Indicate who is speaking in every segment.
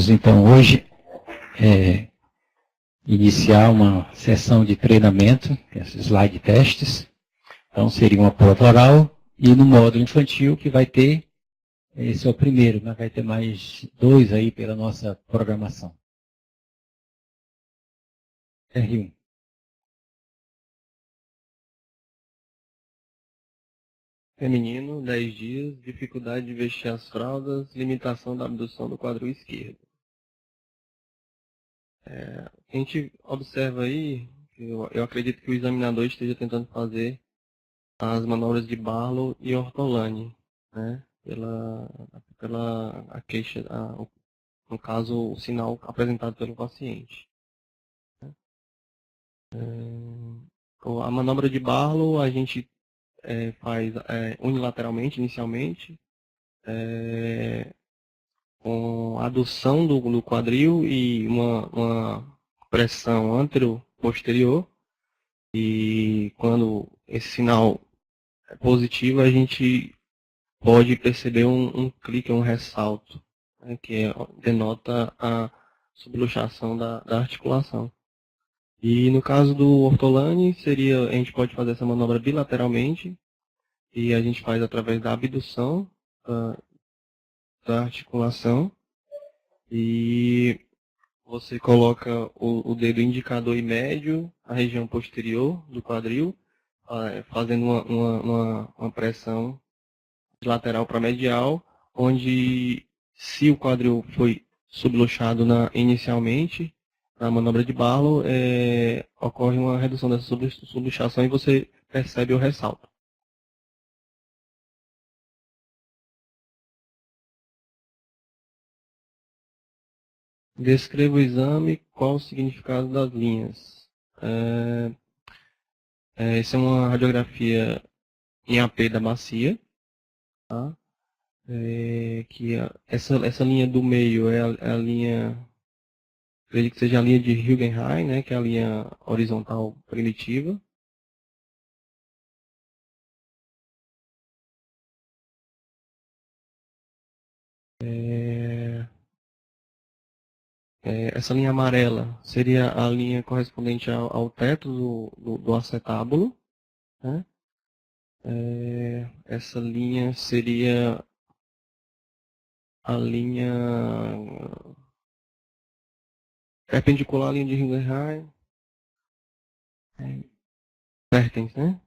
Speaker 1: Vamos então hoje iniciar uma sessão de treinamento, esses slide testes. Então seria uma prova oral e no módulo infantil que vai ter, esse é o primeiro, mas vai ter mais 2 aí pela nossa programação. R1.
Speaker 2: Feminino, 10 dias, dificuldade de vestir as fraldas, limitação da abdução do quadril esquerdo. A gente observa aí, eu acredito que o examinador esteja tentando fazer as manobras de Barlow e Ortolani, né? Pela a queixa, no caso, o sinal apresentado pelo paciente. A manobra de Barlow a gente faz unilateralmente, inicialmente, com adução do quadril e uma pressão antero-posterior. E quando esse sinal é positivo, a gente pode perceber um clique, um ressalto, né, que denota a subluxação da articulação. E no caso do Ortolani, a gente pode fazer essa manobra bilateralmente, e a gente faz através da abdução da articulação, e você coloca o dedo indicador e médio, a região posterior do quadril, fazendo uma pressão de lateral para medial, onde se o quadril foi subluxado inicialmente, na manobra de Barlow, ocorre uma redução dessa subluxação e você percebe o ressalto. Descreva o exame, qual o significado das linhas. Essa é uma radiografia em AP da bacia, tá? Essa linha do meio é a linha, acredito que seja a linha de Hülgenheim, né, que é a linha horizontal primitiva. Essa linha amarela seria a linha correspondente ao teto do acetábulo, né? Essa linha seria a linha perpendicular à linha de Hülgenheim, pertence, né?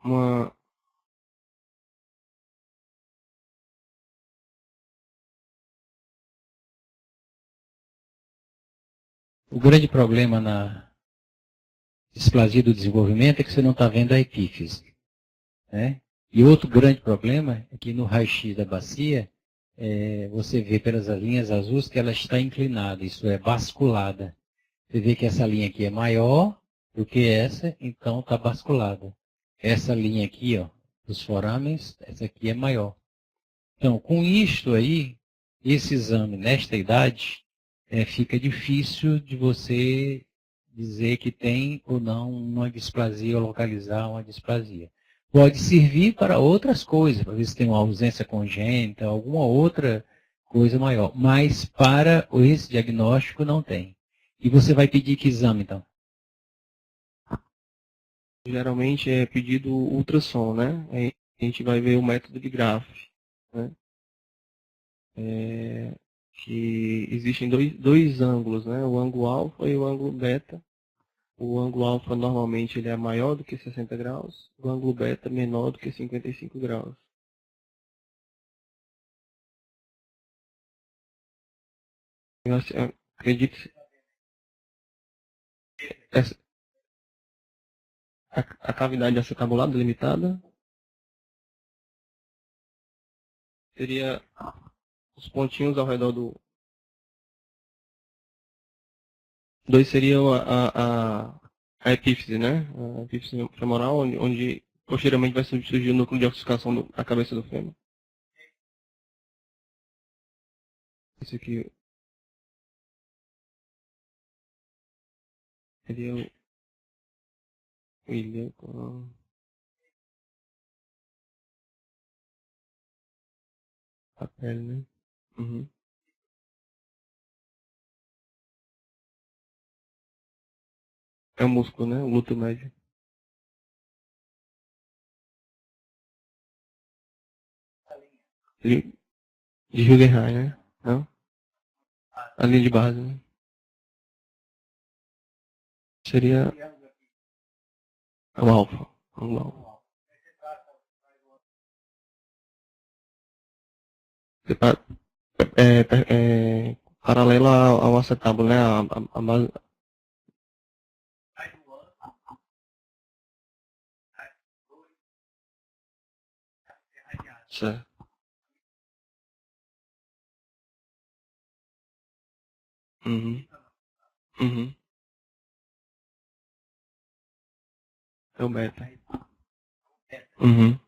Speaker 2: Uma
Speaker 1: O grande problema na displasia do desenvolvimento é que você não está vendo a epífise, né? E outro grande problema é que no raio-x da bacia, você vê pelas linhas azuis que ela está inclinada, isso é, basculada. Você vê que essa linha aqui é maior do que essa, então está basculada. Essa linha aqui, ó, dos forames, essa aqui é maior. Então, com isto aí, esse exame nesta idade, fica difícil de você dizer que tem ou não uma displasia ou localizar uma displasia. Pode servir para outras coisas, para ver se tem uma ausência congênita, alguma outra coisa maior, mas para esse diagnóstico não tem. E você vai pedir que exame, então?
Speaker 2: geralmente é pedido ultrassom, né? Aí a gente vai ver o método de Graf, né? Que existem dois ângulos, né? O ângulo alfa e o ângulo beta. O ângulo alfa normalmente ele é maior do que 60 graus, o ângulo beta menor do que 55 graus. Eu acredito que essa, a cavidade acetabulada delimitada seria os pontinhos ao redor do... Dois seriam a epífise, né? A epífise femoral, onde posteriormente vai surgir o núcleo de ossificação da cabeça do fêmur. Isso aqui Seria o ilíaco. A pele, né? Uhum. É o músculo, né? O glúteo médio. De Guggenheim, né? Não? A linha de base, né? Seria o alfa. O alfa. Paralelo ao acetábulo, né? A base. Certo. Uhum. Uhum. É o beta. Uhum.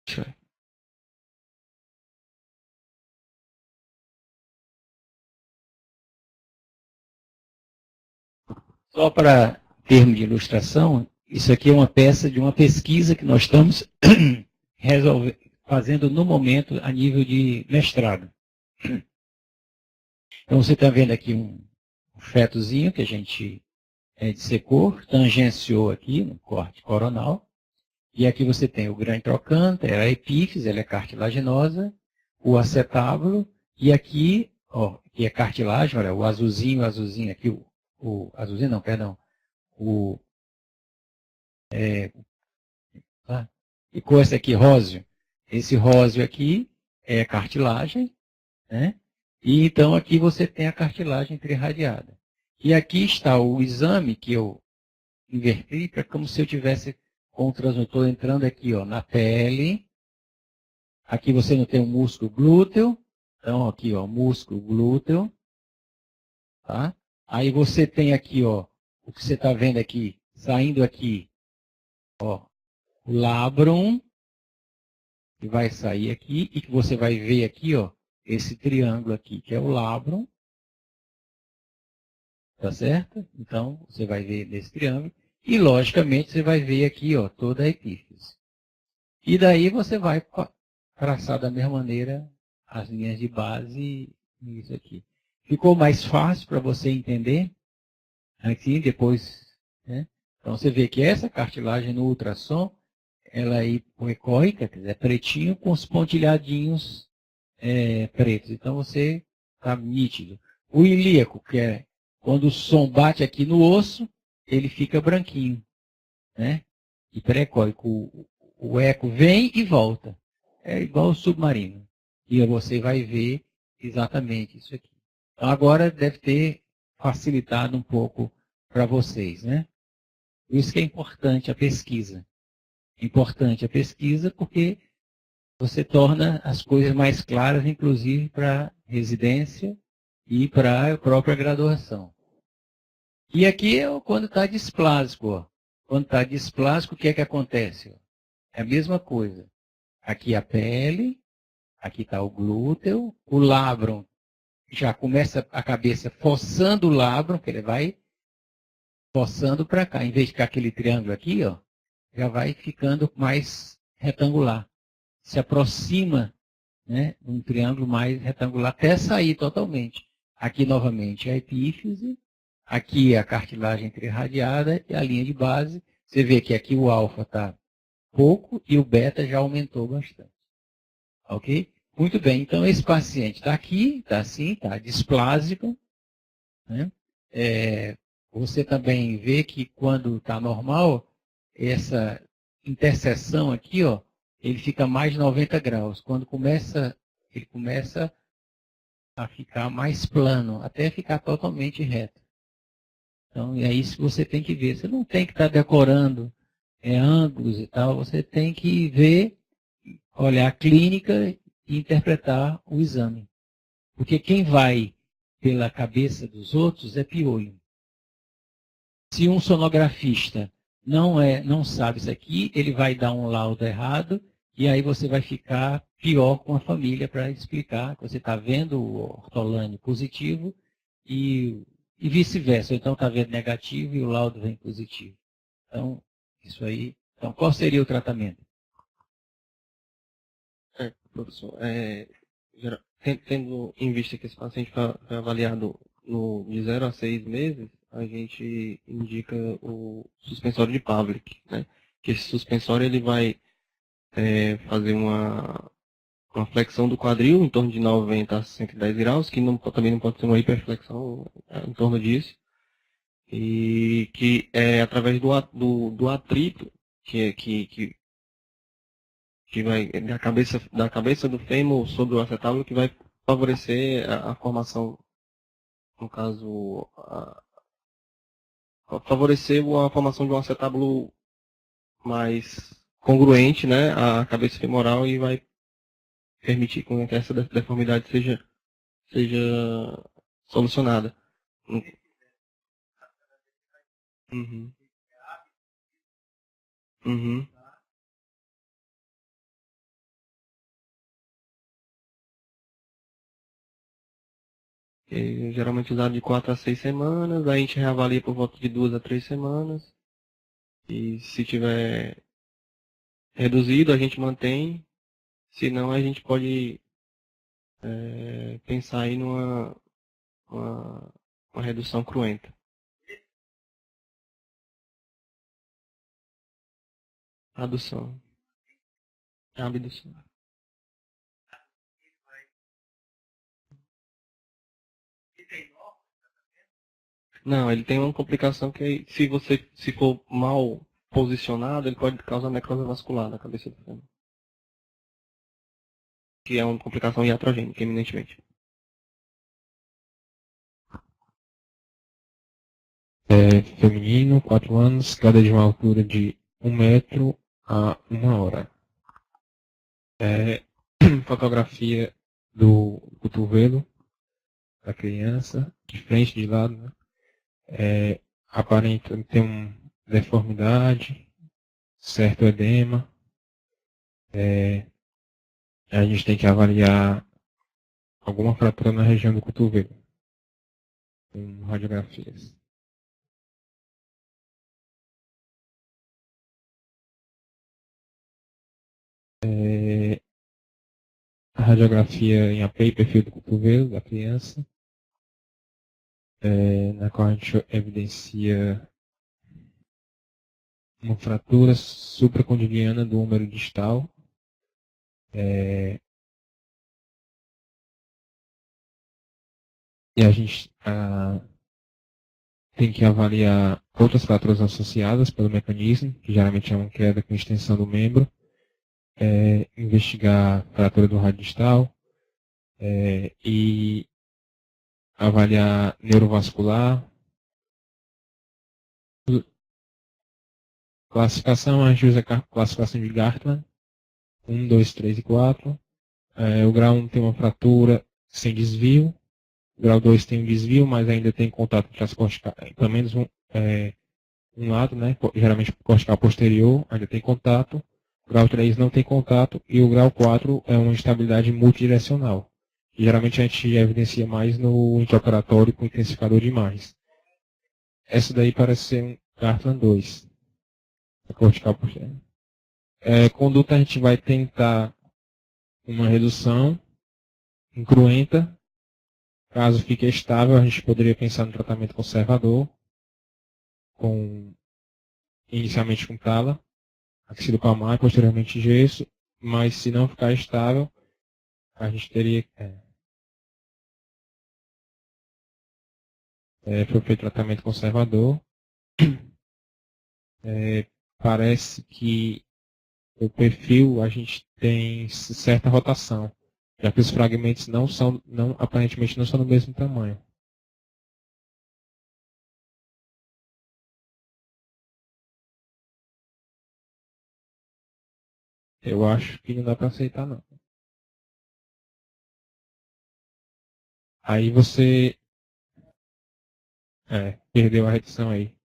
Speaker 2: Certo.
Speaker 1: Só para termo de ilustração, isso aqui é uma peça de uma pesquisa que nós estamos fazendo no momento a nível de mestrado. Então você está vendo aqui um fetozinho que a gente dissecou, tangenciou aqui no corte coronal. E aqui você tem o grande trocânter, a epífise, ela é cartilaginosa, o acetábulo, e aqui, ó, que é cartilagem, olha, o azulzinho aqui, o azulzinho não, perdão, o, tá? E com esse aqui, róseo. Esse róseo aqui é cartilagem, né? E então aqui você tem a cartilagem trirradiada. E aqui está o exame que eu inverti, para como se eu tivesse com o transdutor entrando aqui, ó, na pele. Aqui você não tem o músculo glúteo. Então, aqui, ó, músculo glúteo. Tá? Aí você tem aqui, ó, o que você está vendo aqui, saindo aqui, ó, o labrum, que vai sair aqui, e que você vai ver aqui, ó, esse triângulo aqui, que é o labrum. Tá certo? Então, você vai ver nesse triângulo. E, logicamente, você vai ver aqui, ó, toda a epífise. E daí você vai traçar da mesma maneira as linhas de base e isso aqui. Ficou mais fácil para você entender aqui depois, né? Então você vê que essa cartilagem no ultrassom, ela é hipoecóica, quer dizer, é pretinho com os pontilhadinhos pretos. Então você está nítido. O ilíaco, que é quando o som bate aqui no osso, ele fica branquinho, né? Hiperecóico. O eco vem e volta. É igual o submarino. E você vai ver exatamente isso aqui. Então agora deve ter facilitado um pouco para vocês, né? Por isso que é importante a pesquisa. Importante a pesquisa porque você torna as coisas mais claras, inclusive para residência e para a própria graduação. E aqui é quando está displásico. Ó. Quando está displásico, o que é que acontece? É a mesma coisa. Aqui a pele, aqui está o glúteo, o labrum já começa a cabeça forçando o labrum, que ele vai forçando para cá. Em vez de ficar aquele triângulo aqui, ó, já vai ficando mais retangular. Se aproxima, né, um triângulo mais retangular até sair totalmente. Aqui novamente a epífise, aqui a cartilagem trirradiada e a linha de base. Você vê que aqui o alfa está pouco e o beta já aumentou bastante. Ok? Muito bem, então esse paciente está aqui, está assim, está displásico. Né? Você também vê que quando está normal, essa interseção aqui, ó, ele fica mais de 90 graus. Quando ele começa a ficar mais plano, até ficar totalmente reto. Então, é isso que você tem que ver. Você não tem que estar decorando ângulos e tal, você tem que ver, olhar a clínica e interpretar o exame. Porque quem vai pela cabeça dos outros é piolho. Se um sonografista não sabe isso aqui, ele vai dar um laudo errado E aí você vai ficar pior com a família para explicar que você está vendo o ortolânio positivo e vice-versa. Então está vendo negativo e o laudo vem positivo. Então, isso aí. Então, qual seria o tratamento?
Speaker 2: Professor, tendo em vista que esse paciente foi avaliado de 0 a 6 meses, a gente indica o suspensório de Pavlik, né? Que esse suspensório ele vai fazer uma flexão do quadril em torno de 90 a 110 graus, que também não pode ser uma hiperflexão em torno disso, e que é através do atrito que vai da cabeça do fêmur sobre o acetábulo que vai favorecer a formação, no caso, favorecer a formação de um acetábulo mais congruente, né, à cabeça femoral e vai permitir que essa deformidade seja solucionada. Uhum. Uhum. Geralmente usado de 4 a 6 semanas, aí a gente reavalia por volta de 2 a 3 semanas. E se tiver reduzido, a gente mantém. Se não, a gente pode pensar aí uma, uma redução cruenta. Adução. Abdução. Não, ele tem uma complicação que se for mal posicionado, ele pode causar necrose vascular na cabeça do fêmur. Que é uma complicação iatrogênica, eminentemente.
Speaker 3: Feminino, 4 anos, queda de uma altura de 1 metro a 1 hora. Fotografia do cotovelo da criança, de frente, de lado, né? Aparenta ter uma deformidade, certo edema. A gente tem que avaliar alguma fratura na região do cotovelo, com radiografias. A radiografia em AP e perfil do cotovelo da criança, na qual a gente evidencia uma fratura supracondyliana do húmero distal. E a gente tem que avaliar outras fraturas associadas pelo mecanismo, que geralmente é uma queda com extensão do membro, investigar a fratura do rádio distal e avaliar neurovascular. Classificação, a gente usa a classificação de Gartland, 1, 2, 3 e 4. O grau 1 tem uma fratura sem desvio, o grau 2 tem um desvio, mas ainda tem contato transcortical, pelo menos um lado, né? Geralmente cortical posterior, ainda tem contato. O grau 3 não tem contato e o grau 4 é uma instabilidade multidirecional. Geralmente a gente evidencia mais no intraoperatório com intensificador de imagens. Essa daí parece ser um Gartland 2, a cortical posterior. Conduta a gente vai tentar uma redução incruenta. Caso fique estável, a gente poderia pensar no tratamento conservador, inicialmente com tala, ácido palmar, posteriormente gesso, mas se não ficar estável, a gente teria foi feito tratamento conservador. Parece que o perfil a gente tem certa rotação, já que os fragmentos aparentemente não são do mesmo tamanho. Eu acho que não dá para aceitar não. Aí você perdeu a redução aí,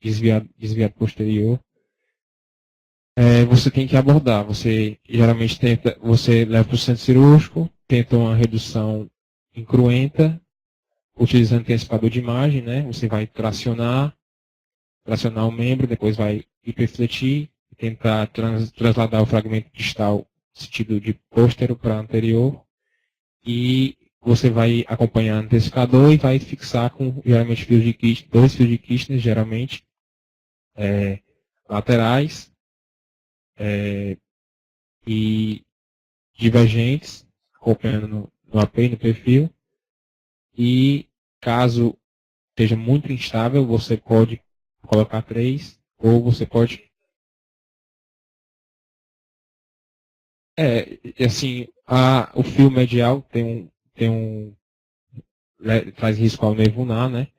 Speaker 3: desviado posterior. você tem que abordar. Você geralmente você leva para o centro cirúrgico, tenta uma redução incruenta, utilizando antecipador de imagem, né? Você vai tracionar o membro, depois vai hiperfletir, tentar trasladar o fragmento distal no sentido de póstero para anterior, e você vai acompanhar o antecipador e vai fixar com geralmente fios de Kirchner, 2 fios de Kirchner, geralmente laterais e divergentes, acompanhando no AP e no perfil. E caso esteja muito instável, você pode colocar 3, ou você pode. Assim, o fio medial traz risco ao nervo ulnar, né?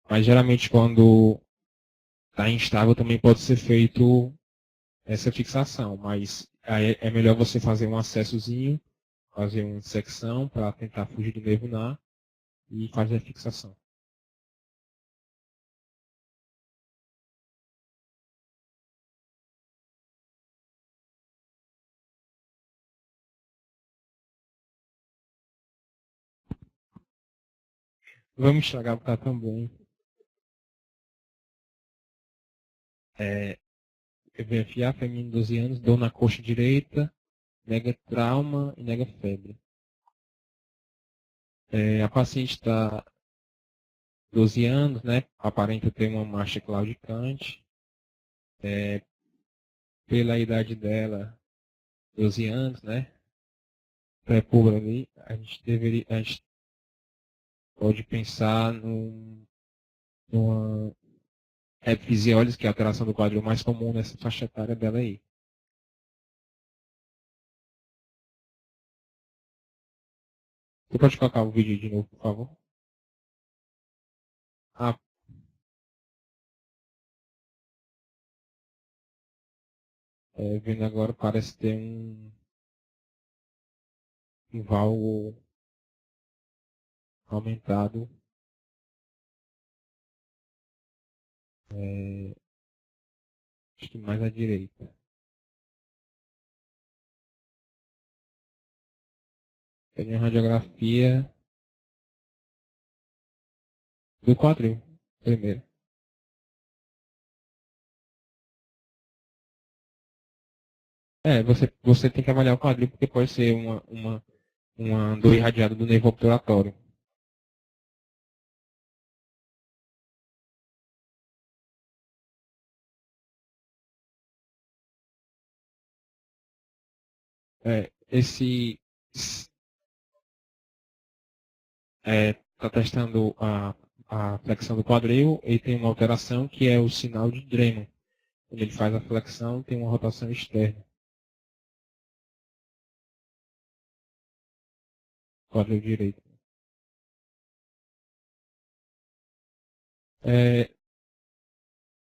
Speaker 3: Mas geralmente quando está instável também pode ser feito essa fixação, mas aí é melhor você fazer um acessozinho, fazer uma dissecção para tentar fugir do nervo ulnar e fazer a fixação. Vamos estragar o cara também. EVFA, feminino 12 anos, dor na coxa direita, nega trauma e nega febre. A paciente está 12 anos, né? Aparenta ter uma marcha claudicante. Pela idade dela, 12 anos, né? Pré-púber ali, a gente pode pensar numa epifisiólise, que é a alteração do quadril mais comum nessa faixa etária dela aí. Você pode colocar o vídeo de novo, por favor? Vendo agora, parece ter um valgo aumentado. Acho que mais à direita. Tem uma radiografia do quadril, primeiro. Você tem que avaliar o quadril porque pode ser uma dor irradiada do nervo obturatório. Esse está testando a flexão do quadril e tem uma alteração que é o sinal de Dreman. Quando ele faz a flexão, tem uma rotação externa. Quadril direito.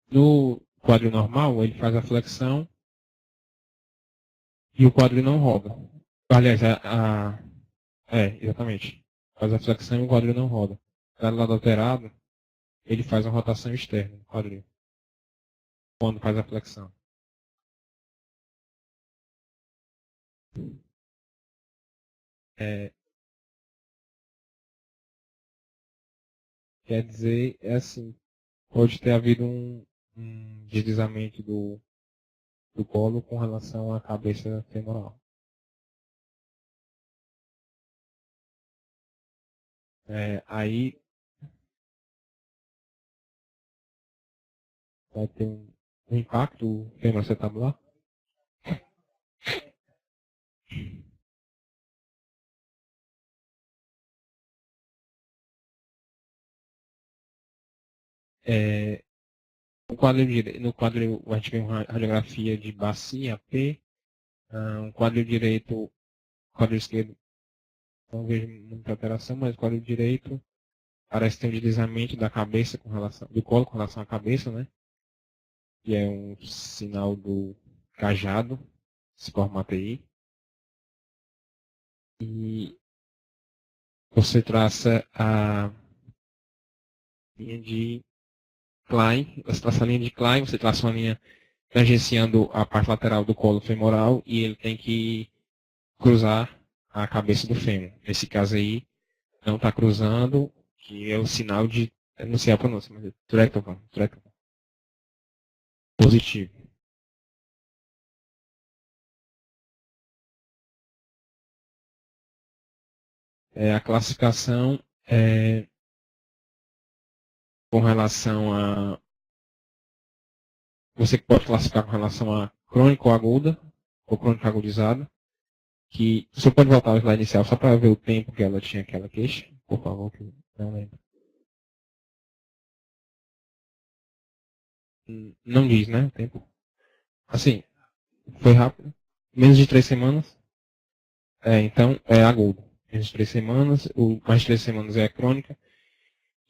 Speaker 3: No quadril normal, ele faz a flexão e o quadril não roda. Aliás, exatamente. Faz a flexão e o quadril não roda. Para o lado alterado, ele faz uma rotação externa no quadril. Quando faz a flexão. Quer dizer, assim, pode ter havido um deslizamento do colo com relação à cabeça femoral. Aí vai ter um impacto femoroacetabular. No quadril a gente vê uma radiografia de bacia P, um quadril direito, quadril esquerdo, não vejo muita alteração, mas o quadril direito parece ter um deslizamento da cabeça do colo com relação à cabeça, né? Que é um sinal do cajado, esse formato aí. E você traça a linha de Klein, você traça a linha de Klein, você traça uma linha tangenciando a parte lateral do colo femoral e ele tem que cruzar a cabeça do fêmur. Nesse caso aí, não está cruzando, que é o sinal de, eu não sei a pronúncia, mas é Tretovan. Positivo. A classificação é com relação a, você pode classificar com relação a crônico aguda ou crônico agudizada, que você pode voltar ao slide inicial só para ver o tempo que ela tinha aquela queixa, por favor, que eu não lembro. Não diz, né, o tempo. Assim, foi rápido. Menos de 3 semanas. Então, é agudo. Menos de 3 semanas. O mais de 3 semanas é crônica.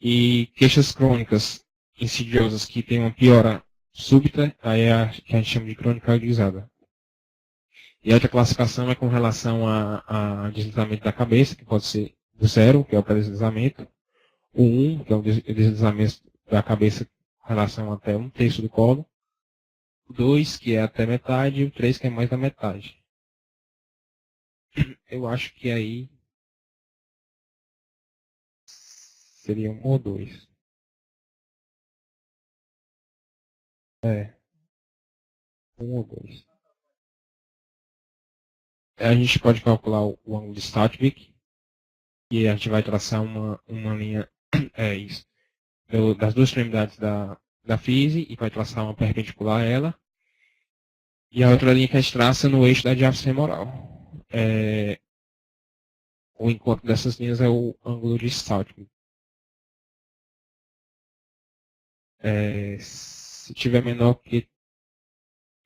Speaker 3: E queixas crônicas insidiosas que tem uma piora súbita, aí é a que a gente chama de crônica agudizada. E a outra classificação é com relação a deslizamento da cabeça, que pode ser do 0, que é o pré-deslizamento, o 1, que é o deslizamento da cabeça com relação até 1/3 do colo, o 2, que é até metade, e o 3, que é mais da metade. Eu acho que aí seria 1 ou 2. É, 1 ou 2. A gente pode calcular o ângulo de Statvik, e a gente vai traçar uma linha, isso, das duas extremidades da fise, e vai traçar uma perpendicular a ela, e a outra linha que a gente traça no eixo da diáfise femoral. O encontro dessas linhas é o ângulo de Stautman. Se tiver menor que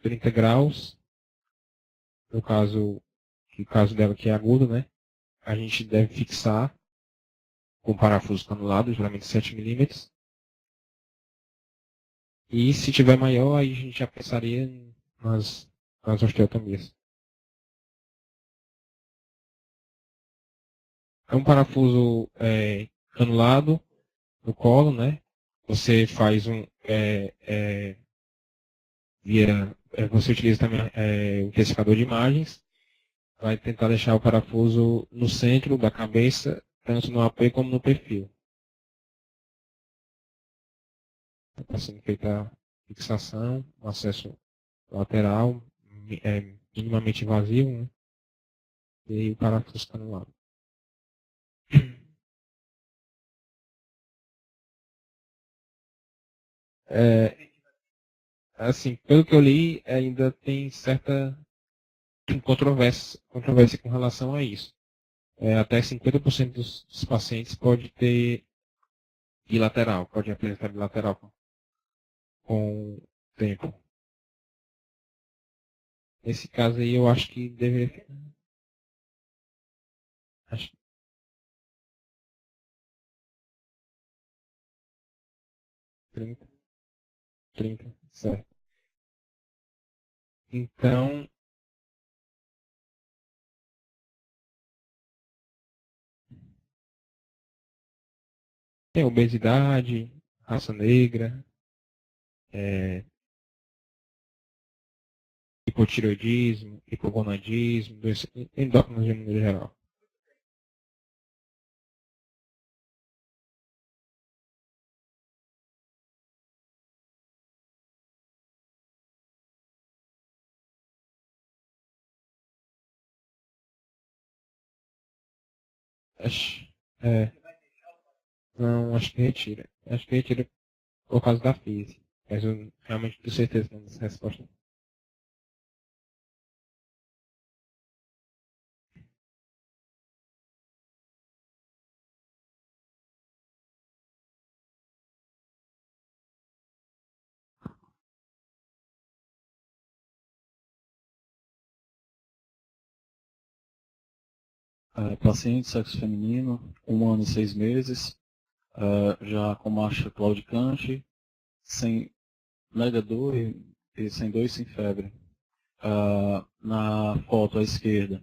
Speaker 3: 30 graus, no caso dela que é agudo, né, a gente deve fixar com parafuso canulado, geralmente 7 milímetros. E se tiver maior, aí a gente já pensaria nas osteotomias. É um parafuso canulado no colo, né? Você faz você utiliza também o intensificador de imagens. Vai tentar deixar o parafuso no centro da cabeça, tanto no AP como no perfil. Está sendo feita a fixação, o acesso lateral, minimamente invasivo, né? E aí o parafuso está no lado. Assim, pelo que eu li, ainda tem certa controvérsia com relação a isso. Até 50% dos pacientes pode ter bilateral, pode apresentar bilateral com o tempo. Nesse caso aí, eu acho que deveria. Acho 30, 30, certo. Então, tem obesidade, raça negra, é, hipotireoidismo, hipogonadismo, doença endócrinas de maneira geral. Acho, é, não, acho que retira. Acho que retira por causa da física. Mas eu realmente tenho certeza dessa resposta.
Speaker 4: Paciente, sexo feminino, 1 ano e 6 meses, já com marcha claudicante, sem negador e sem dor e sem febre. Na foto à esquerda,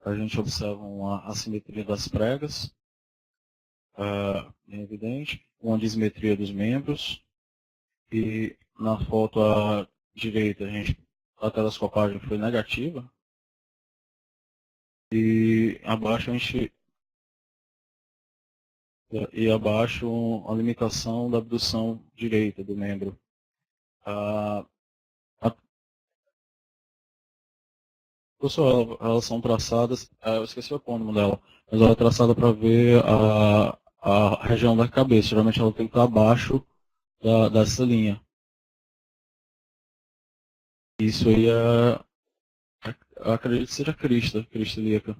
Speaker 4: a gente observa uma assimetria das pregas, bem evidente, uma dismetria dos membros, e na foto à direita, a telescopagem foi negativa. E abaixo a limitação da abdução direita do membro. Pessoal, elas são traçadas, eu esqueci o epônimo dela, mas ela é traçada para ver a região da cabeça. Geralmente ela tem que estar abaixo dessa linha. Isso aí eu acredito que seja crista ilíaca,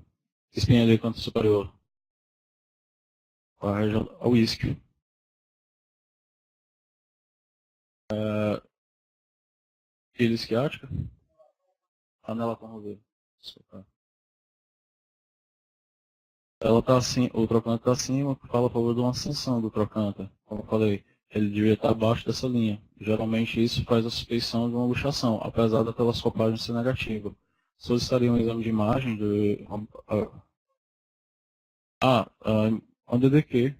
Speaker 4: espinha ilíaca superior. A região, o isquio. Ilha isquiática? Anela corroída. Desculpa. Ela tá assim, o trocante está acima, fala a favor de uma ascensão do trocante. Como eu falei, ele devia estar abaixo dessa linha. Geralmente isso faz a suspeição de uma luxação, apesar da telescopagem ser negativa. Solicitaria um exame de imagem de um DDQ.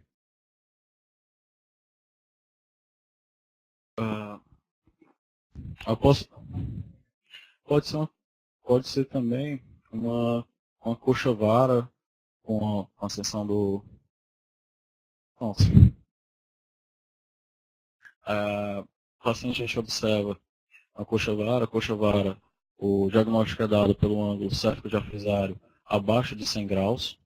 Speaker 4: Pode ser também uma coxa vara com a ascensão do... Nossa. O paciente a gente observa a coxa vara, o diagnóstico é dado pelo ângulo cérvico-diafrisário abaixo de 100 graus.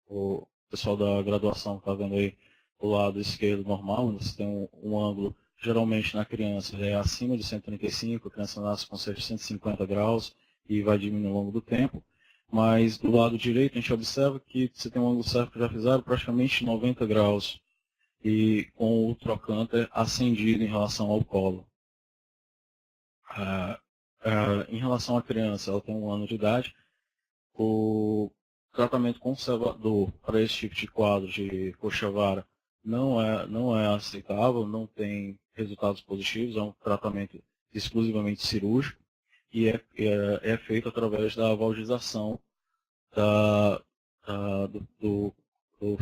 Speaker 4: O pessoal da graduação está vendo aí o lado esquerdo normal, onde você tem um ângulo, geralmente na criança é acima de 135, a criança nasce com cerca de 150 graus e vai diminuindo ao longo do tempo. Mas do lado direito a gente observa que você tem um ângulo cérvico-diafrisário praticamente 90 graus e com o trocânter ascendido em relação ao colo. Em relação à criança, ela tem 1 ano de idade, o tratamento conservador para esse tipo de quadro de coxa-vara não é aceitável, não tem resultados positivos, é um tratamento exclusivamente cirúrgico e é feito através da valgização do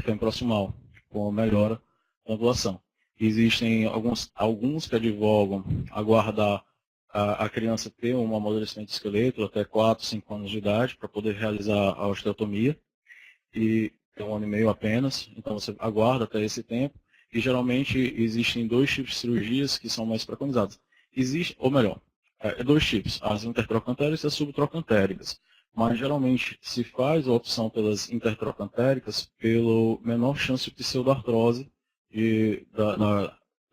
Speaker 4: fêmur proximal, com a melhora da angulação. Existem alguns que advogam aguardar a criança ter um amadurecimento de esqueleto até 4, 5 anos de idade para poder realizar a osteotomia, e é 1 ano e meio apenas, então você aguarda até esse tempo, e geralmente existem 2 tipos de cirurgias que são mais preconizadas. Ou melhor, 2 tipos, as intertrocantéricas e as subtrocantéricas, mas geralmente se faz a opção pelas intertrocantéricas pelo menor chance de pseudoartrose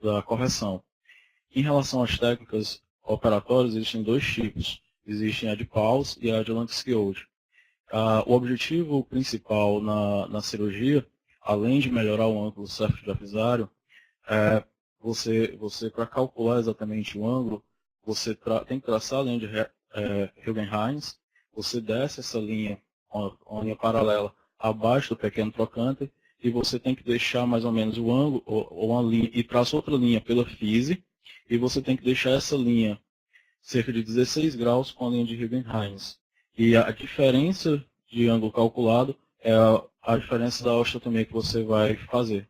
Speaker 4: da correção. Em relação às técnicas operatórias, existem 2 tipos. Existem a de Pauwels e a de Lanskiold. O objetivo principal na cirurgia, além de melhorar o ângulo cérvico-diafrisário, é você para calcular exatamente o ângulo, você tem que traçar a linha de Huygens, você desce essa linha, uma linha paralela, abaixo do pequeno trocante, e você tem que deixar mais ou menos o ângulo, ou uma linha, e traça outra linha pela FISE, e você tem que deixar essa linha cerca de 16 graus com a linha de Huygens. E a diferença de ângulo calculado é a diferença da osteotomia que você vai fazer.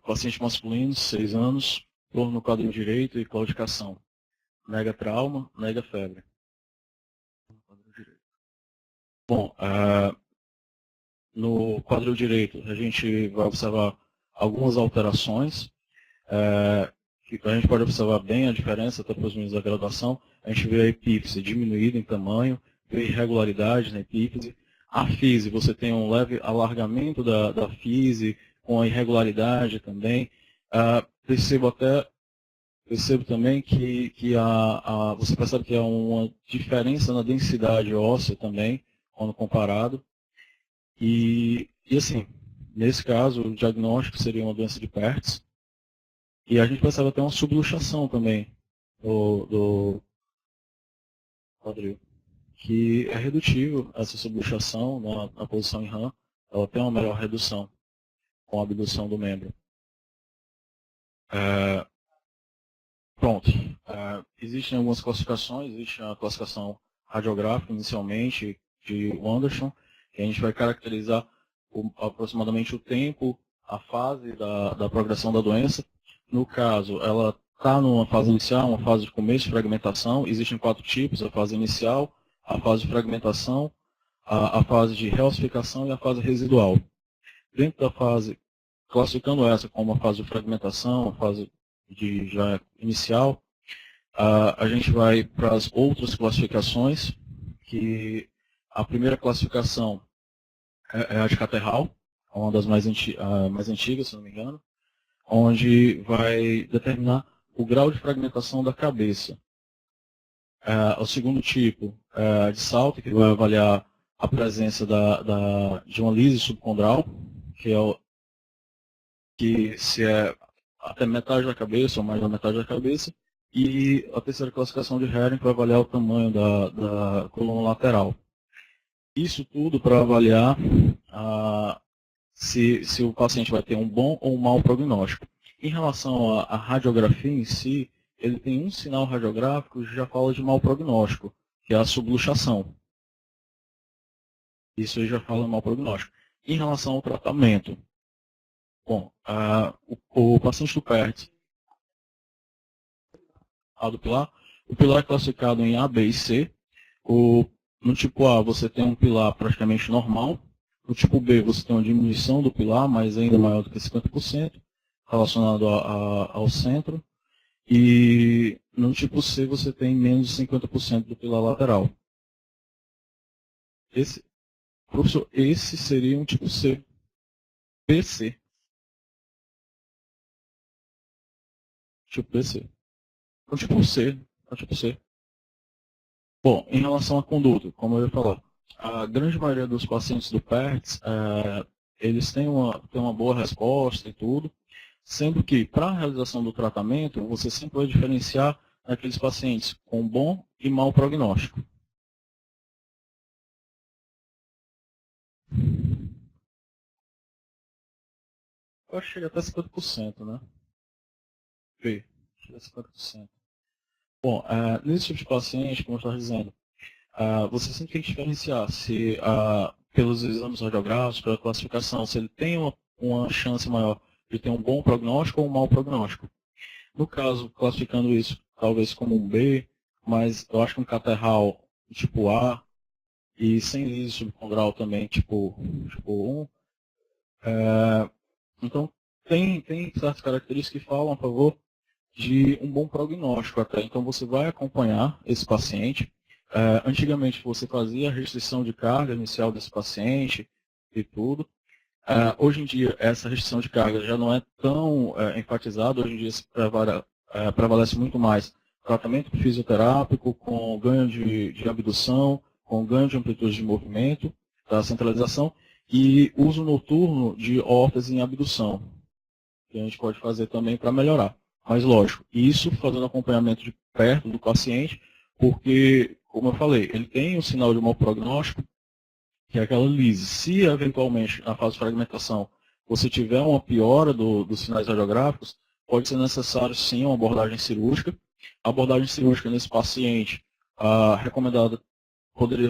Speaker 4: Paciente masculino, 6 anos, dor no quadril direito e claudicação. Nega trauma, nega febre. Bom, no quadril direito a gente vai observar algumas alterações, que a gente pode observar bem a diferença até para os meninos da graduação. A gente vê a epífise diminuída em tamanho, vê irregularidades na epífise. A fise, você tem um leve alargamento da fise, com a irregularidade também. Percebo também que você percebe que há uma diferença na densidade óssea também, quando comparado. E assim, nesse caso, o diagnóstico seria uma doença de Pertz. E a gente percebe até uma subluxação também do quadril, que é redutível essa subluxação na posição em RAM, ela tem uma melhor redução com a abdução do membro. Pronto. Existem algumas classificações, existe a classificação radiográfica inicialmente de Anderson, que a gente vai caracterizar aproximadamente o tempo, a fase da progressão da doença. No caso, ela está numa fase inicial, uma fase de começo de fragmentação. Existem 4 tipos: a fase inicial, a fase de fragmentação, a fase de reossificação e a fase residual. Dentro da fase, classificando essa como a fase de fragmentação, a fase de já inicial, a gente vai para as outras classificações, que a primeira classificação é a de Caterhall, uma das mais antigas, se não me engano, onde vai determinar o grau de fragmentação da cabeça. O segundo tipo é a de Salter, que vai avaliar a presença de uma lise subcondral, que se é até metade da cabeça ou mais da metade da cabeça, e a terceira classificação de Hering para avaliar o tamanho da coluna lateral. Isso tudo para avaliar se o paciente vai ter um bom ou um mau prognóstico. Em relação à radiografia em si, ele tem um sinal radiográfico que já fala de mau prognóstico, que é a subluxação. Isso aí já fala de mau prognóstico. Em relação ao tratamento, bom, o paciente do PERT, do pilar, o pilar é classificado em A, B e C. No tipo A, você tem um pilar praticamente normal. No tipo B, você tem uma diminuição do pilar, mas ainda maior do que 50%, relacionado ao centro. E no tipo C, você tem menos de 50% do pilar lateral. Professor, esse seria um tipo C. PC. Tipo PC. O tipo C. O tipo C. Bom, em relação à conduta, como eu ia falar, a grande maioria dos pacientes do PERTS, eles têm uma boa resposta e tudo, sendo que, para a realização do tratamento, você sempre vai diferenciar aqueles pacientes com bom e mau prognóstico. Eu acho que chega até 50%, né? Chega a 50%. Bom, nesse tipo de paciente, como eu estava dizendo, você sempre tem que diferenciar se, pelos exames radiográficos, pela classificação, se ele tem uma chance maior de ter um bom prognóstico ou um mau prognóstico. No caso, classificando isso talvez como um B, mas eu acho que um Caterhall tipo A e sem lise subcondral também tipo 1. Então, tem certas características que falam a favor de um bom prognóstico até. Então, você vai acompanhar esse paciente. Antigamente, você fazia a restrição de carga inicial desse paciente e tudo. Hoje em dia, essa restrição de carga já não é tão enfatizada. Hoje em dia, se prevalece muito mais tratamento fisioterápico com ganho de abdução, com ganho de amplitude de movimento, da centralização, e uso noturno de órtese em abdução, que a gente pode fazer também para melhorar. Mas, lógico, isso fazendo acompanhamento de perto do paciente, porque, como eu falei, ele tem um sinal de mau prognóstico, que é aquela lise. Se, eventualmente, na fase de fragmentação, você tiver uma piora dos sinais radiográficos, pode ser necessário, sim, uma abordagem cirúrgica. A abordagem cirúrgica nesse paciente, recomendada,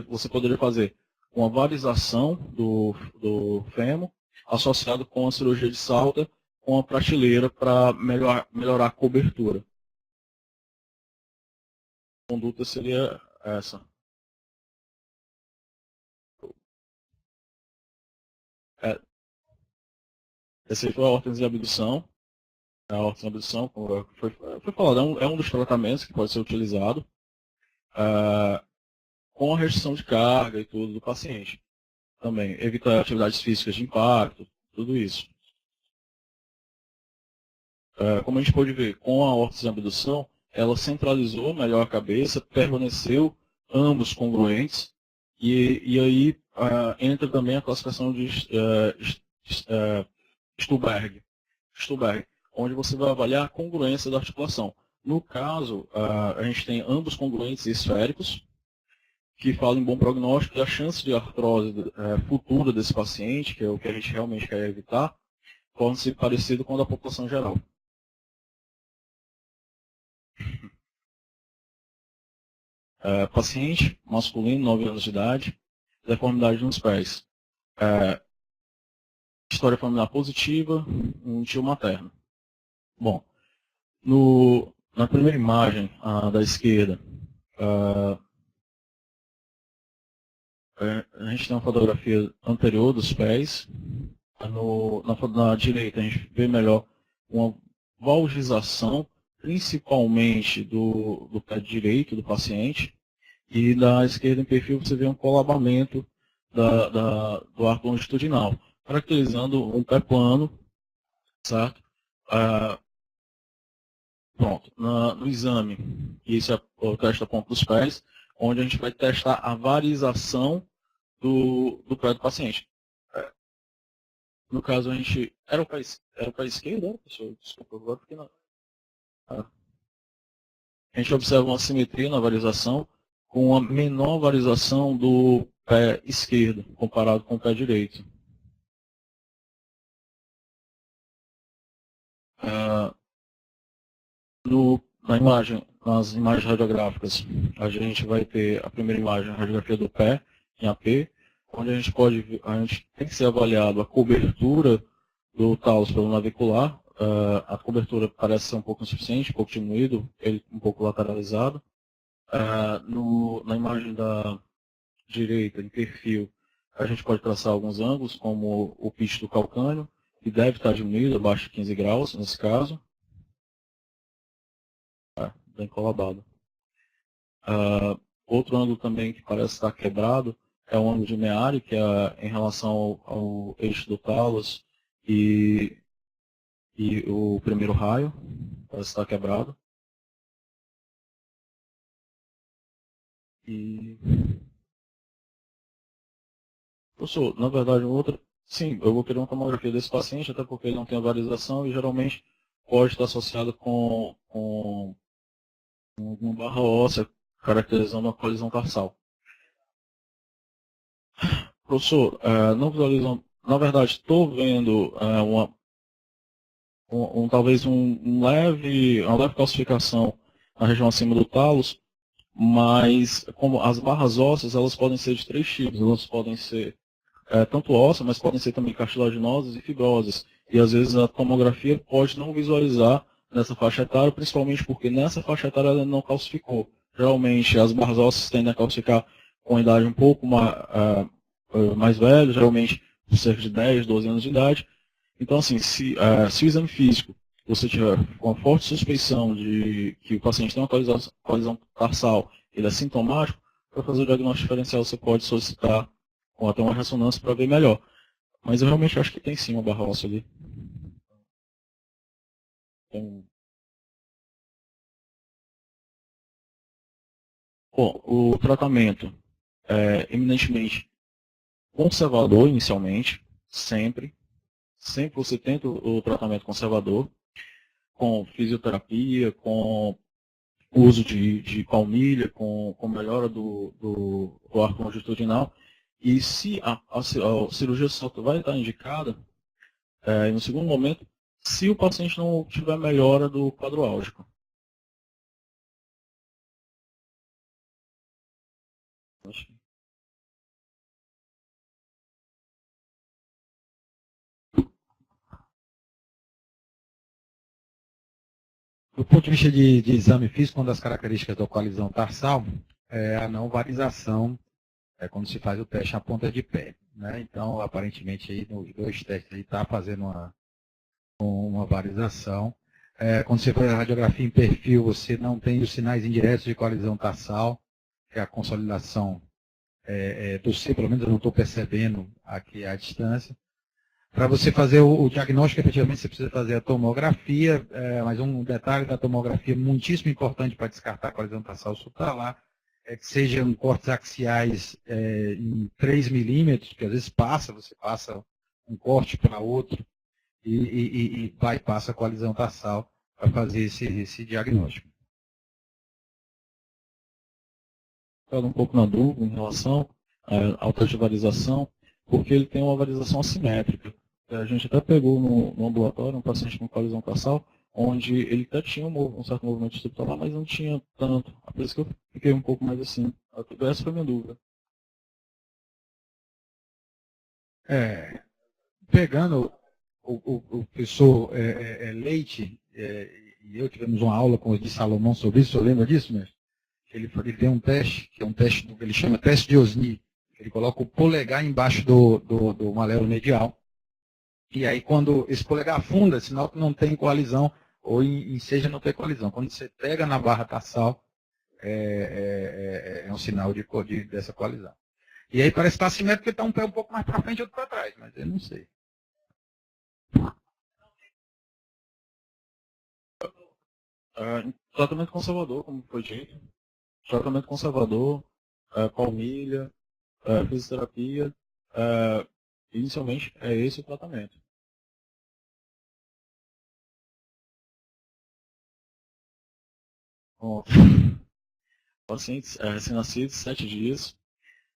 Speaker 4: você poderia fazer uma varização do fêmur, associado com a cirurgia de Salter, com a prateleira para melhorar a cobertura. A conduta seria essa. Esse aí foi a órtese de abdução. A órtese de abdução, como foi falado, é um dos tratamentos que pode ser utilizado com a restrição de carga e tudo do paciente. Também evita atividades físicas de impacto, tudo isso. Como a gente pode ver, com a órtese de abdução, ela centralizou melhor a cabeça, permaneceu ambos congruentes, e aí entra também a classificação de Stuhlberg, onde você vai avaliar a congruência da articulação. No caso, a gente tem ambos congruentes e esféricos, que falam em bom prognóstico, e a chance de artrose futura desse paciente, que é o que a gente realmente quer evitar, pode ser parecido com a da população geral. Paciente masculino, 9 anos de idade, deformidade nos pés. história familiar positiva, um tio materno. Bom, na primeira imagem da esquerda, a gente tem uma fotografia anterior dos pés. Na direita a gente vê melhor uma valgização, principalmente do pé direito do paciente. E na esquerda em perfil você vê um colabamento do arco longitudinal, caracterizando um pé plano, certo? Pronto, no exame, isso é o teste da ponta dos pés, onde a gente vai testar a varização do pé do paciente. No caso, a gente... Era o pé esquerdo, era, pessoal? Desculpa, agora porque não. A gente observa uma simetria na varização, com uma menor varização do pé esquerdo, comparado com o pé direito. Nas imagens radiográficas, a gente vai ter a primeira imagem, a radiografia do pé, em AP, onde a gente tem que ser avaliado a cobertura do talos pelo navicular. A cobertura parece ser um pouco insuficiente, um pouco diminuído, ele um pouco lateralizado. Na imagem da direita, em perfil, a gente pode traçar alguns ângulos, como o pitch do calcâneo, que deve estar diminuído, abaixo de 15 graus, nesse caso. Bem colabado. Outro ângulo também que parece estar quebrado é o ângulo de Meari, que é em relação ao eixo do talos e o primeiro raio, parece estar quebrado. Professor, na verdade, sim, eu vou querer uma tomografia desse paciente, até porque ele não tem avarização e geralmente pode estar associado com uma barra óssea, caracterizando a colisão tarsal. Professor, não visualizam, na verdade, estou vendo talvez uma leve calcificação na região acima do talos, mas como as barras ósseas, elas podem ser de 3 tipos. Elas podem ser tanto ósseas, mas podem ser também cartilaginosas e fibrosas. E às vezes a tomografia pode não visualizar nessa faixa etária, principalmente porque nessa faixa etária ela não calcificou. Geralmente as barras ósseas tendem a calcificar com a idade um pouco mais velha, geralmente por cerca de 10, 12 anos de idade. Então, assim, se o exame físico você tiver com a forte suspeição de que o paciente tem uma colisão tarsal, ele é sintomático, para fazer o diagnóstico diferencial você pode solicitar ou até uma ressonância para ver melhor. Mas eu realmente acho que tem sim uma barra óssea ali. Bom, o tratamento é eminentemente conservador inicialmente, sempre. Sempre você tenta o tratamento conservador, com fisioterapia, com uso de palmilha, com melhora do arco longitudinal. E se a cirurgia só vai estar indicada, no segundo momento, se o paciente não tiver melhora do quadro álgico.
Speaker 1: Do ponto de vista de exame físico, uma das características da colisão tarsal é a não varização quando se faz o teste à ponta de pé. Né? Então, aparentemente, aí, nos 2 testes está fazendo uma varização. Quando você faz a radiografia em perfil, você não tem os sinais indiretos de colisão tarsal, que é a consolidação do C, pelo menos eu não estou percebendo aqui à distância. Para você fazer o diagnóstico, efetivamente, você precisa fazer a tomografia, mas um detalhe da tomografia muitíssimo importante para descartar a colisão tarsal subtalar é que sejam cortes axiais em 3 milímetros, que às vezes você passa um corte para outro e passa a colisão tarsal para fazer esse diagnóstico.
Speaker 4: Estou um pouco na dúvida em relação à autovarização, porque ele tem uma varização assimétrica. A gente até pegou no ambulatório um paciente com colisão tarsal, onde ele até tinha um certo movimento subtalar, mas não tinha tanto. Por isso que eu fiquei um pouco mais assim. Essa foi a minha dúvida.
Speaker 5: pegando o professor Leite e eu tivemos uma aula com o de Salomão sobre isso, você lembra disso, mestre? Ele tem um teste, que é um teste que ele chama teste de Osni. Ele coloca o polegar embaixo do maléolo medial. E aí, quando esse polegar afunda, sinal que não tem coalizão, ou seja, não tem coalizão. Quando você pega na barra tarsal, é um sinal dessa coalizão. E aí parece que está assimétrico porque está um pé um pouco mais para frente e outro para trás, mas eu não sei.
Speaker 4: Tratamento conservador, como foi dito. Tratamento conservador, palmilha, fisioterapia. Inicialmente, é esse o tratamento. Bom, pacientes recém-nascidos, 7 dias,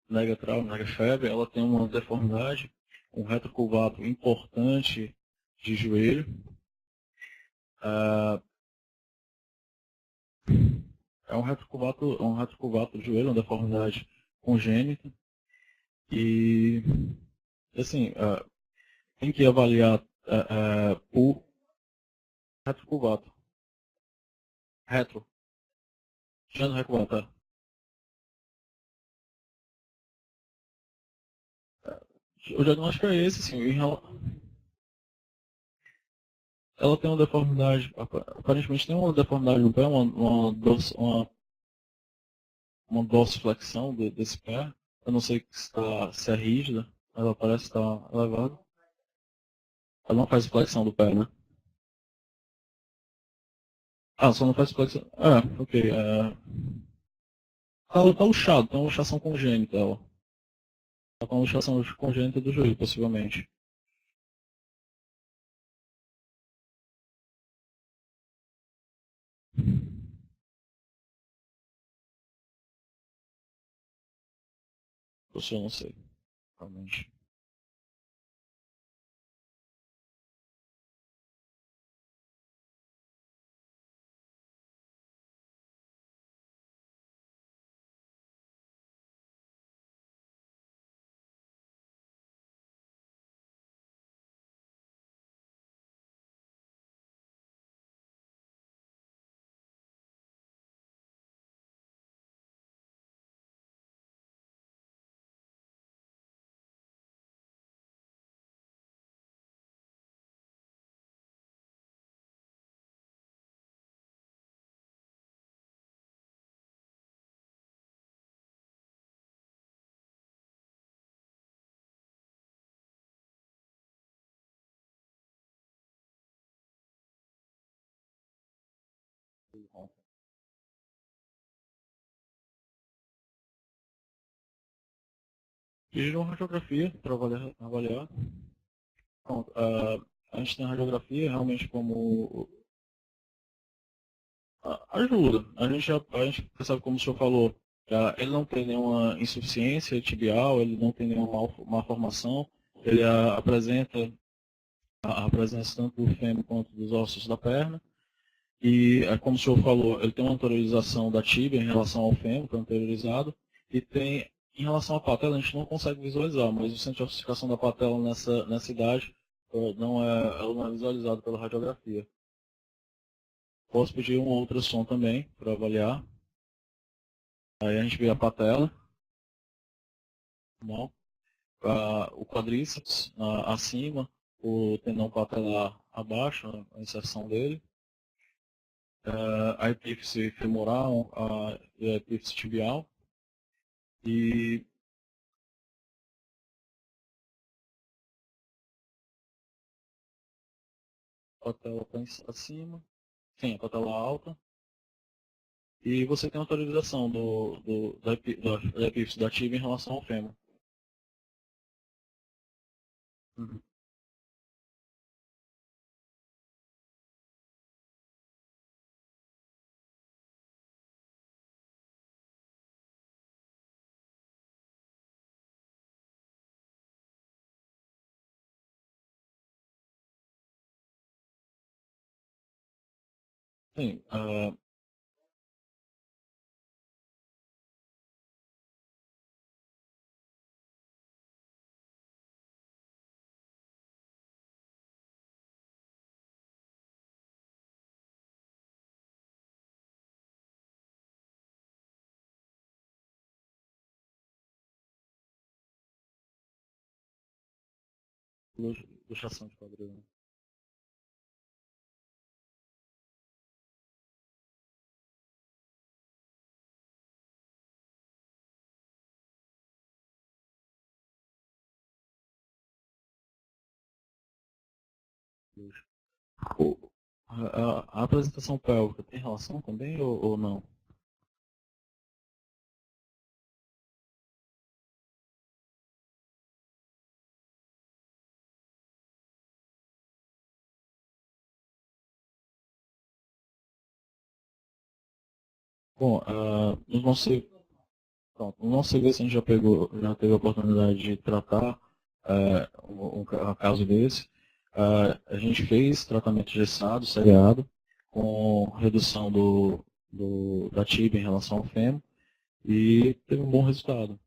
Speaker 4: nega trauma, nega febre, ela tem uma deformidade, um retrocurvato importante de joelho. É um retrocurvato de joelho, uma deformidade congênita. E, assim, tem que avaliar por retrocurvato. Retro. Já não recurvato. O diagnóstico é esse, assim, ela tem uma deformidade, aparentemente tem uma deformidade no pé, uma dorsiflexão desse pé. Eu não sei se é rígida, ela parece estar elevada. Ela não faz flexão do pé, né? Só não faz flexão. Ok. Ela tá luxado, tem uma luxação congênita, ela. Tá com uma luxação congênita do joelho, possivelmente. Eu não sei, realmente. Pediram uma radiografia para avaliar. Pronto, a gente tem a radiografia realmente como ajuda. A gente percebe, como o senhor falou, ele não tem nenhuma insuficiência tibial, ele não tem nenhuma malformação, ele apresenta a presença tanto do fêmur quanto dos ossos da perna. E, como o senhor falou, ele tem uma anteriorização da tíbia em relação ao fêmur, que é anteriorizado, e tem, em relação à patela, a gente não consegue visualizar, mas o centro de ossificação da patela nessa idade ela não é visualizado pela radiografia. Posso pedir um ultrassom também para avaliar. Aí a gente vê a patela, normal, o quadríceps acima, o tendão patelar abaixo, a inserção dele, a epífise femoral e a epífise tibial. E a patela está acima, sim, a patela alta. E você tem autorização da epífise da tibia em relação ao fêmur. Uhum. Sim, Luxação de quadril. Né? O- a apresentação pélvica tem relação também ou não? Bom, no nosso serviço a gente já teve a oportunidade de tratar um caso desse. A gente fez tratamento gessado, seriado, com redução da tibia em relação ao fêmur e teve um bom resultado.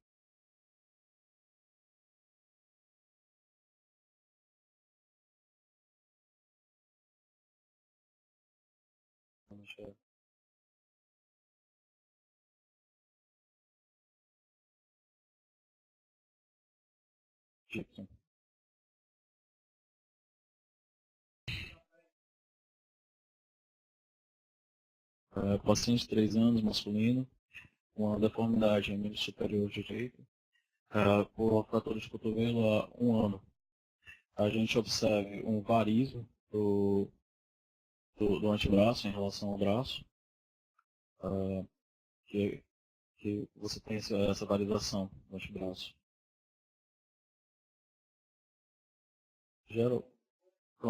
Speaker 4: Gibson. Paciente de 3 anos, masculino, com uma deformidade em membro superior direito, por fratura de cotovelo há 1 ano. A gente observa um varismo do antebraço em relação ao braço, que, que você tem essa variação do antebraço. Geral,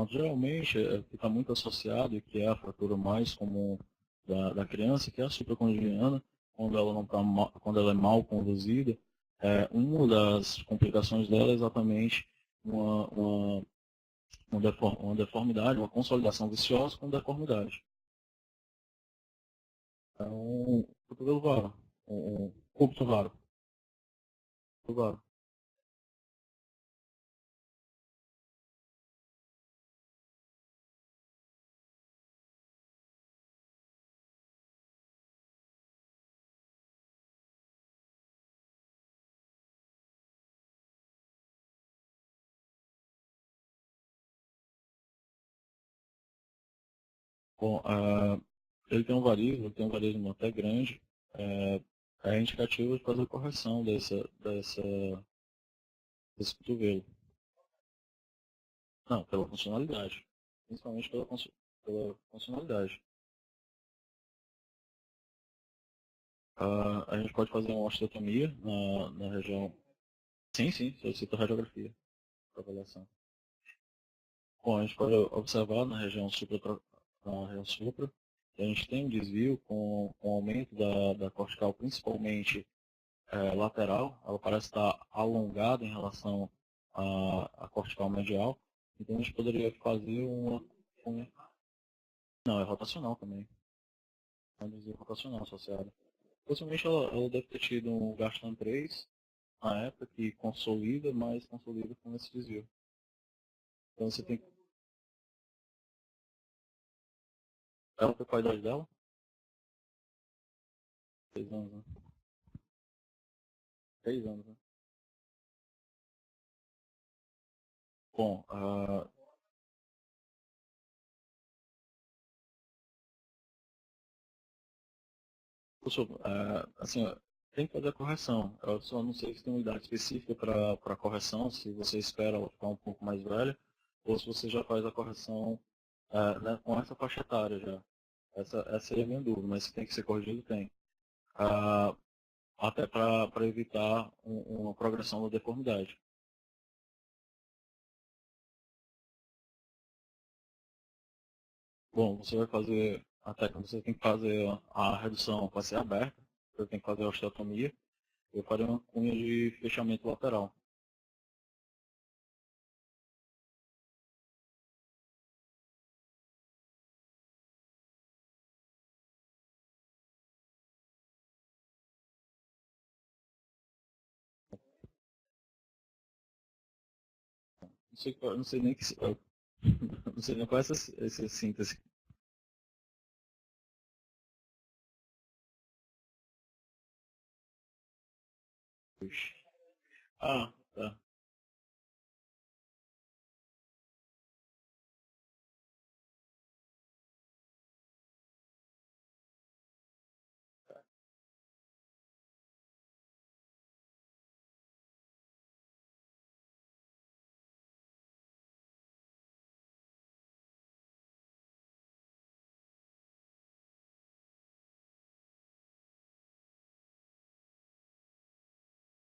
Speaker 4: geralmente fica muito associado, e que é a fratura mais comum da criança, que é a supracondiliana, quando ela é mal conduzida. Uma das complicações dela é exatamente uma deformidade, uma consolidação viciosa com deformidade. É um cotovelo varo, um cúbito varo. Varo. Bom, ele tem um varismo até grande, é indicativo de fazer correção desse cotovelo. Não, pela funcionalidade. Principalmente pela funcionalidade. A gente pode fazer uma osteotomia na região. Sim, sim, solicita radiografia para avaliação. Bom, a gente pode observar na região supra, que a gente tem um desvio com aumento da cortical, principalmente lateral. Ela parece estar alongada em relação à cortical medial. Então a gente poderia fazer Não, é rotacional também. É um desvio rotacional associado. Possivelmente ela deve ter tido um Gaston 3 na época que consolida, mas consolida com esse desvio. Então você tem. Ela foi qual a idade dela? 6 anos, né? 6 anos, né? Bom, professor, assim, ó, tem que fazer a correção. Eu só não sei se tem uma idade específica para a correção, se você espera ela ficar um pouco mais velha, ou se você já faz a correção né, com essa faixa etária já. Essa é a minha dúvida, mas se tem que ser corrigido, tem. Ah, até para evitar uma progressão da deformidade. Bom, você tem que fazer a redução vai ser aberta, você tem que fazer a osteotomia, eu farei uma cunha de fechamento lateral. Não sei nem não sei nem qual é essa síntese. Ah, tá.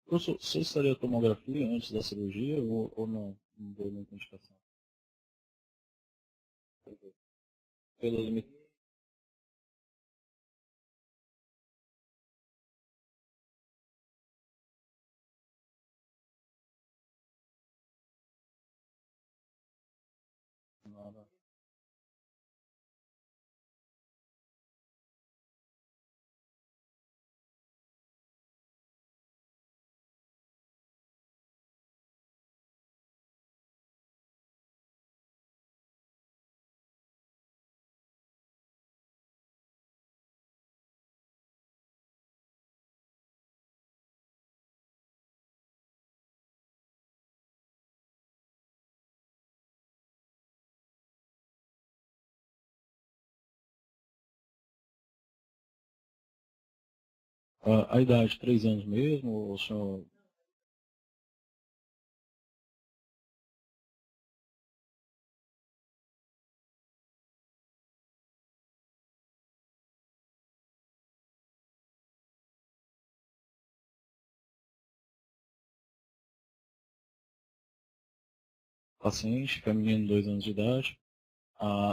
Speaker 4: Professor, solicitaria a tomografia antes da cirurgia ou não? Não deu muita indicação. Pela limitação. A idade, 3 anos mesmo? Ou o senhor... Paciente, feminino, 2 anos de idade,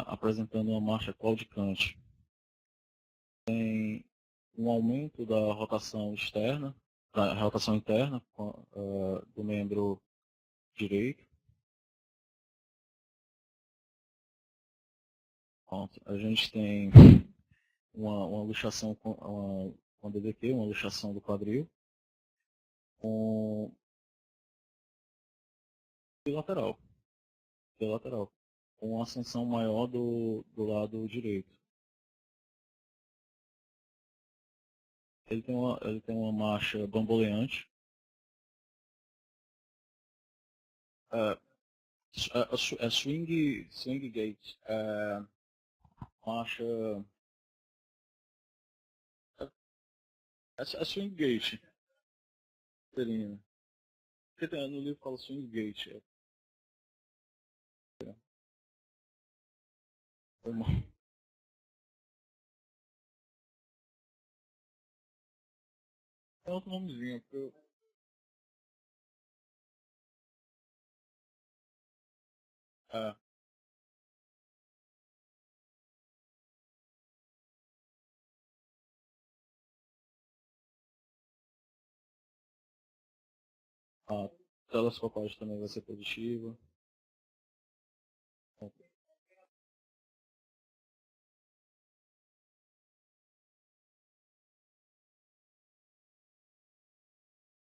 Speaker 4: apresentando uma marcha claudicante. Tem um aumento da rotação externa, da rotação interna do membro direito. Pronto. A gente tem uma luxação com DDQ, uma luxação do quadril, com bilateral, com uma ascensão maior do lado direito. Ele tem uma marcha bamboleante. Swing gait. Marcha... swing gait. Porque no livro fala swing gait. Tem outro nomezinho. A telescopagem também vai ser positiva.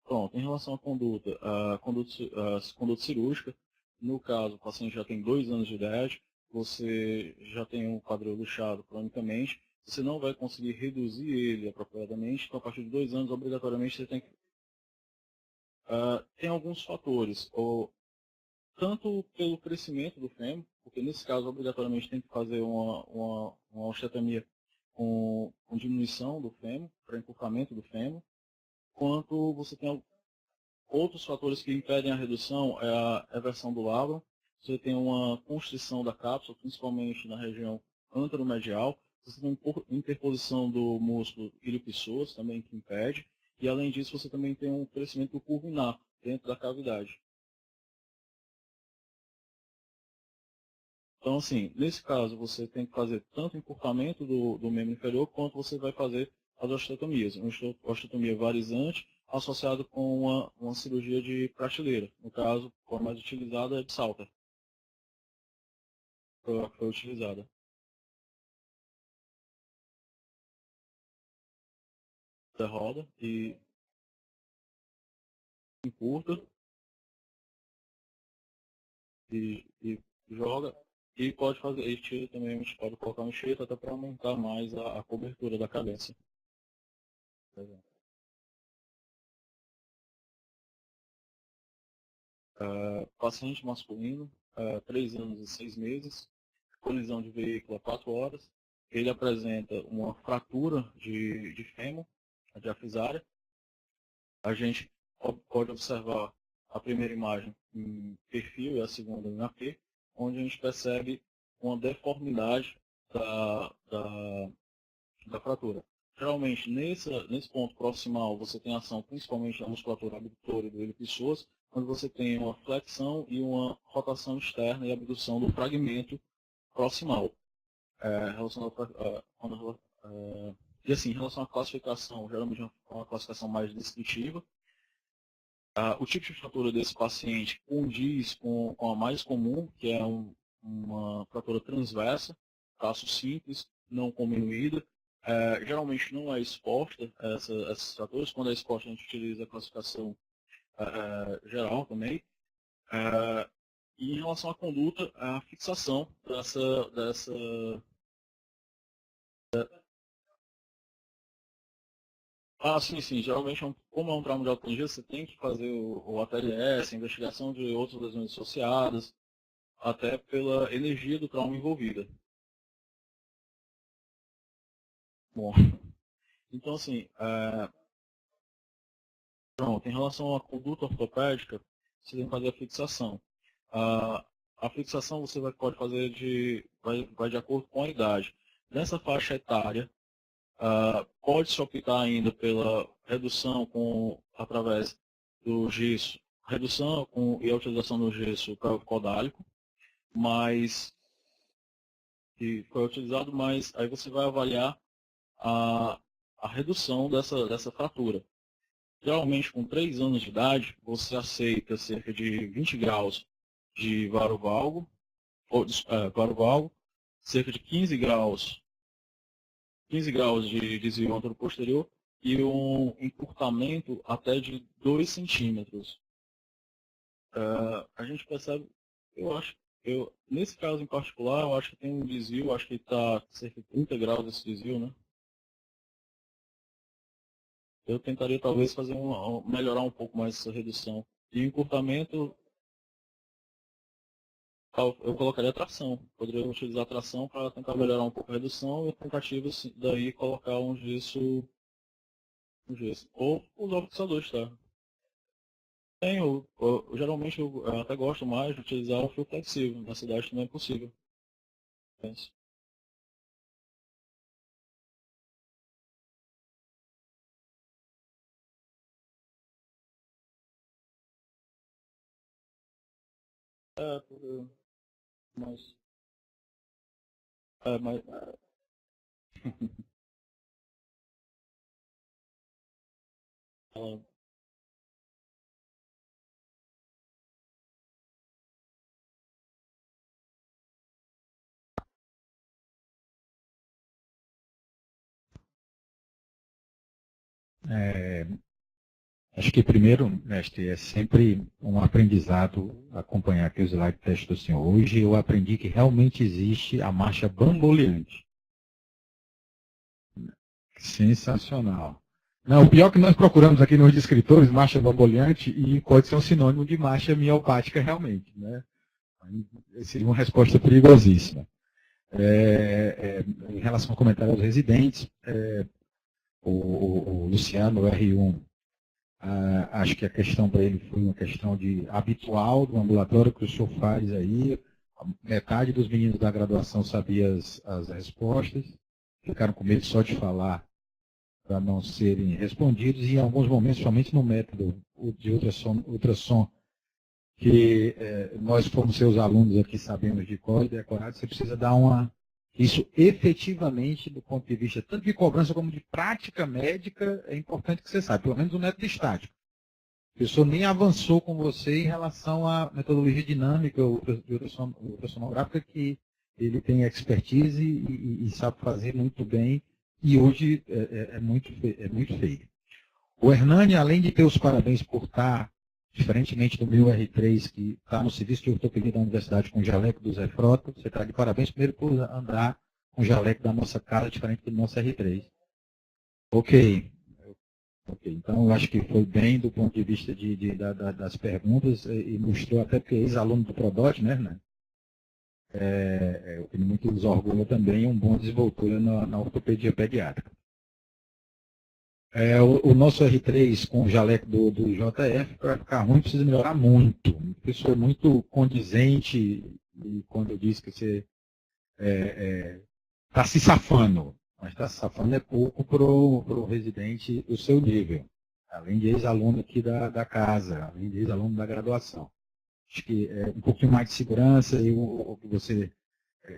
Speaker 4: Pronto, em relação à conduta, a conduta cirúrgica, no caso, o paciente já tem 2 anos de idade, você já tem um quadril luxado cronicamente, você não vai conseguir reduzir ele apropriadamente, então a partir de 2 anos, obrigatoriamente, você tem que... tem alguns fatores, tanto pelo crescimento do fêmur, porque nesse caso, obrigatoriamente, tem que fazer uma osteotomia com diminuição do fêmur, para encurtamento do fêmur, quanto você tem outros fatores que impedem a redução é a eversão do lábio, você tem uma constrição da cápsula, principalmente na região anteromedial, você tem uma interposição do músculo iliopissoso também que impede, e além disso você também tem um crescimento do curvinar dentro da cavidade. Então, assim, nesse caso você tem que fazer tanto encurtamento do membro inferior, quanto você vai fazer as osteotomias. Uma osteotomia varizante associado com uma cirurgia de prateleira. No caso, a mais utilizada é de Salter. Foi utilizada. Você roda e encurta e joga. E pode fazer, e tira também, a gente pode colocar um enxerto até para aumentar mais a cobertura da cabeça. Paciente masculino, 3 anos e 6 meses, colisão de veículo a 4 horas. Ele apresenta uma fratura de fêmur, a diafisária. A gente pode observar a primeira imagem em perfil e a segunda em AP, onde a gente percebe uma deformidade da fratura. geralmente, nesse ponto proximal, você tem ação principalmente da musculatura abdutora e do ilho-pessoas, onde você tem uma flexão e uma rotação externa e abdução do fragmento proximal. E assim, em relação à classificação, geralmente é uma classificação mais descritiva. O tipo de fratura desse paciente condiz com a mais comum, que é uma fratura transversa, traço simples, não cominuída. Geralmente não é exposta essas fraturas. Quando é exposta, a gente utiliza a classificação geral também. E em relação à conduta, a fixação dessa sim. Geralmente, como é um trauma de alta energia, você tem que fazer o ATLS, a investigação de outras lesões associadas, até pela energia do trauma envolvida. Bom, então assim, pronto, em relação à conduta ortopédica, você tem que fazer a fixação. A fixação você pode fazer vai de acordo com a idade. Nessa faixa etária, pode-se optar ainda pela redução através do gesso, e a utilização do gesso codálico, que foi utilizado, mas aí você vai avaliar a redução dessa fratura. Geralmente, com 3 anos de idade, você aceita cerca de 20 graus de varovalgo, cerca de 15 graus de desvio anteroposterior e um encurtamento até de 2 centímetros. A gente percebe, nesse caso em particular, eu acho que tem um desvio, acho que está cerca de 30 graus esse desvio, né? Eu tentaria talvez melhorar um pouco mais essa redução. E encurtamento, eu colocaria tração. Poderia utilizar tração para tentar melhorar um pouco a redução e a tentativa daí colocar um gesso. Ou usar o fixador de terra. Geralmente eu até gosto mais de utilizar o fio flexível. Na cidade não é possível. Penso. Mas. Mas ela
Speaker 5: Acho que primeiro, mestre, é sempre um aprendizado acompanhar aqui o slide teste do senhor. Hoje eu aprendi que realmente existe a marcha bamboleante. Sensacional. Não, o pior é que nós procuramos aqui nos descritores marcha bamboleante e pode ser um sinônimo de marcha miopática realmente, né? Seria uma resposta perigosíssima. Em relação ao comentário aos residentes, o Luciano, o R1, acho que a questão para ele foi uma questão habitual do ambulatório que o senhor faz aí. Metade dos meninos da graduação sabia as respostas, ficaram com medo só de falar para não serem respondidos, e em alguns momentos, somente no método de ultrassom que nós, como seus alunos aqui, sabemos de cor e decorado, você precisa dar isso efetivamente, do ponto de vista tanto de cobrança como de prática médica, é importante que você saiba, pelo menos o método estático. A pessoa nem avançou com você em relação à metodologia dinâmica de ultrassonográfica, que ele tem expertise e sabe fazer muito bem, e hoje é muito feio. O Hernani, além de ter os parabéns por estar, diferentemente do meu R3, que está no serviço de ortopedia da universidade com o jaleco do Zé Frota, você está de parabéns primeiro por andar com o jaleco da nossa casa, diferente do nosso R3. Ok. Então, eu acho que foi bem do ponto de vista das perguntas, e mostrou até porque é ex-aluno do Prodot, né, Hernani? O que muito nos orgulha também, um bom desenvoltura na ortopedia pediátrica. O nosso R3 com o jaleco do JF, para ficar ruim, precisa melhorar muito. Uma pessoa muito condizente, e quando eu disse que você está se safando, Mas está safando é pouco para o residente do seu nível, além de ex-aluno aqui da casa, além de ex-aluno da graduação. Acho que é um pouquinho mais de segurança e o que você...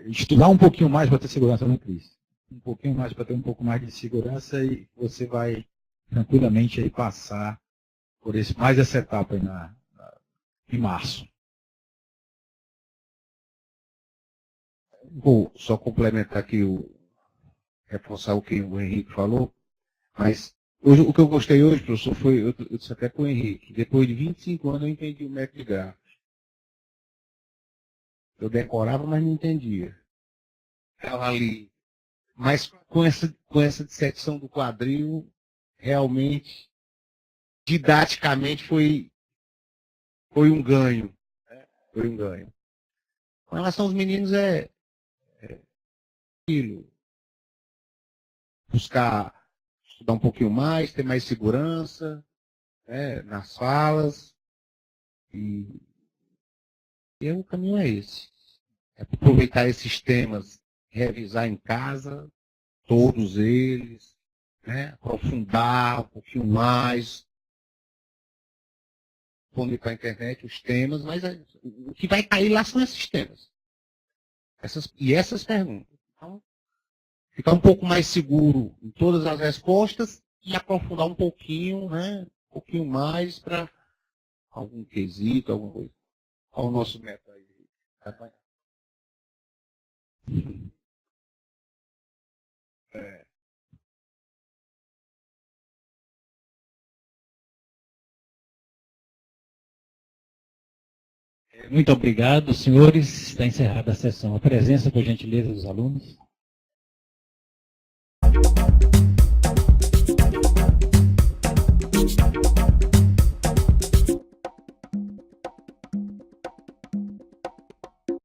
Speaker 5: estudar um pouquinho mais para ter segurança, não, Cris? Um pouquinho mais para ter um pouco mais de segurança e você vai tranquilamente aí passar por mais essa etapa aí em março.
Speaker 6: Vou só complementar aqui, reforçar o que o Henrique falou, mas hoje, o que eu gostei hoje, professor, foi, eu disse até com o Henrique, depois de 25 anos eu entendi o método de gráficos. Eu decorava, mas não entendia. Estava ali. Mas com essa dissecção do quadril, realmente, didaticamente, foi um ganho. Foi um ganho. Com relação aos meninos, é aquilo. Buscar estudar um pouquinho mais, ter mais segurança, né, nas falas. E o caminho é esse. É aproveitar esses temas, revisar em casa, todos eles, né, aprofundar um pouquinho mais, responder para a internet os temas, mas o que vai cair lá são esses temas. Essas perguntas. Então, ficar um pouco mais seguro em todas as respostas e aprofundar um pouquinho, né, um pouquinho mais para algum quesito, alguma coisa. Olha o nosso método aí.
Speaker 1: Muito obrigado, senhores. Está encerrada a sessão. A presença, por gentileza, dos alunos.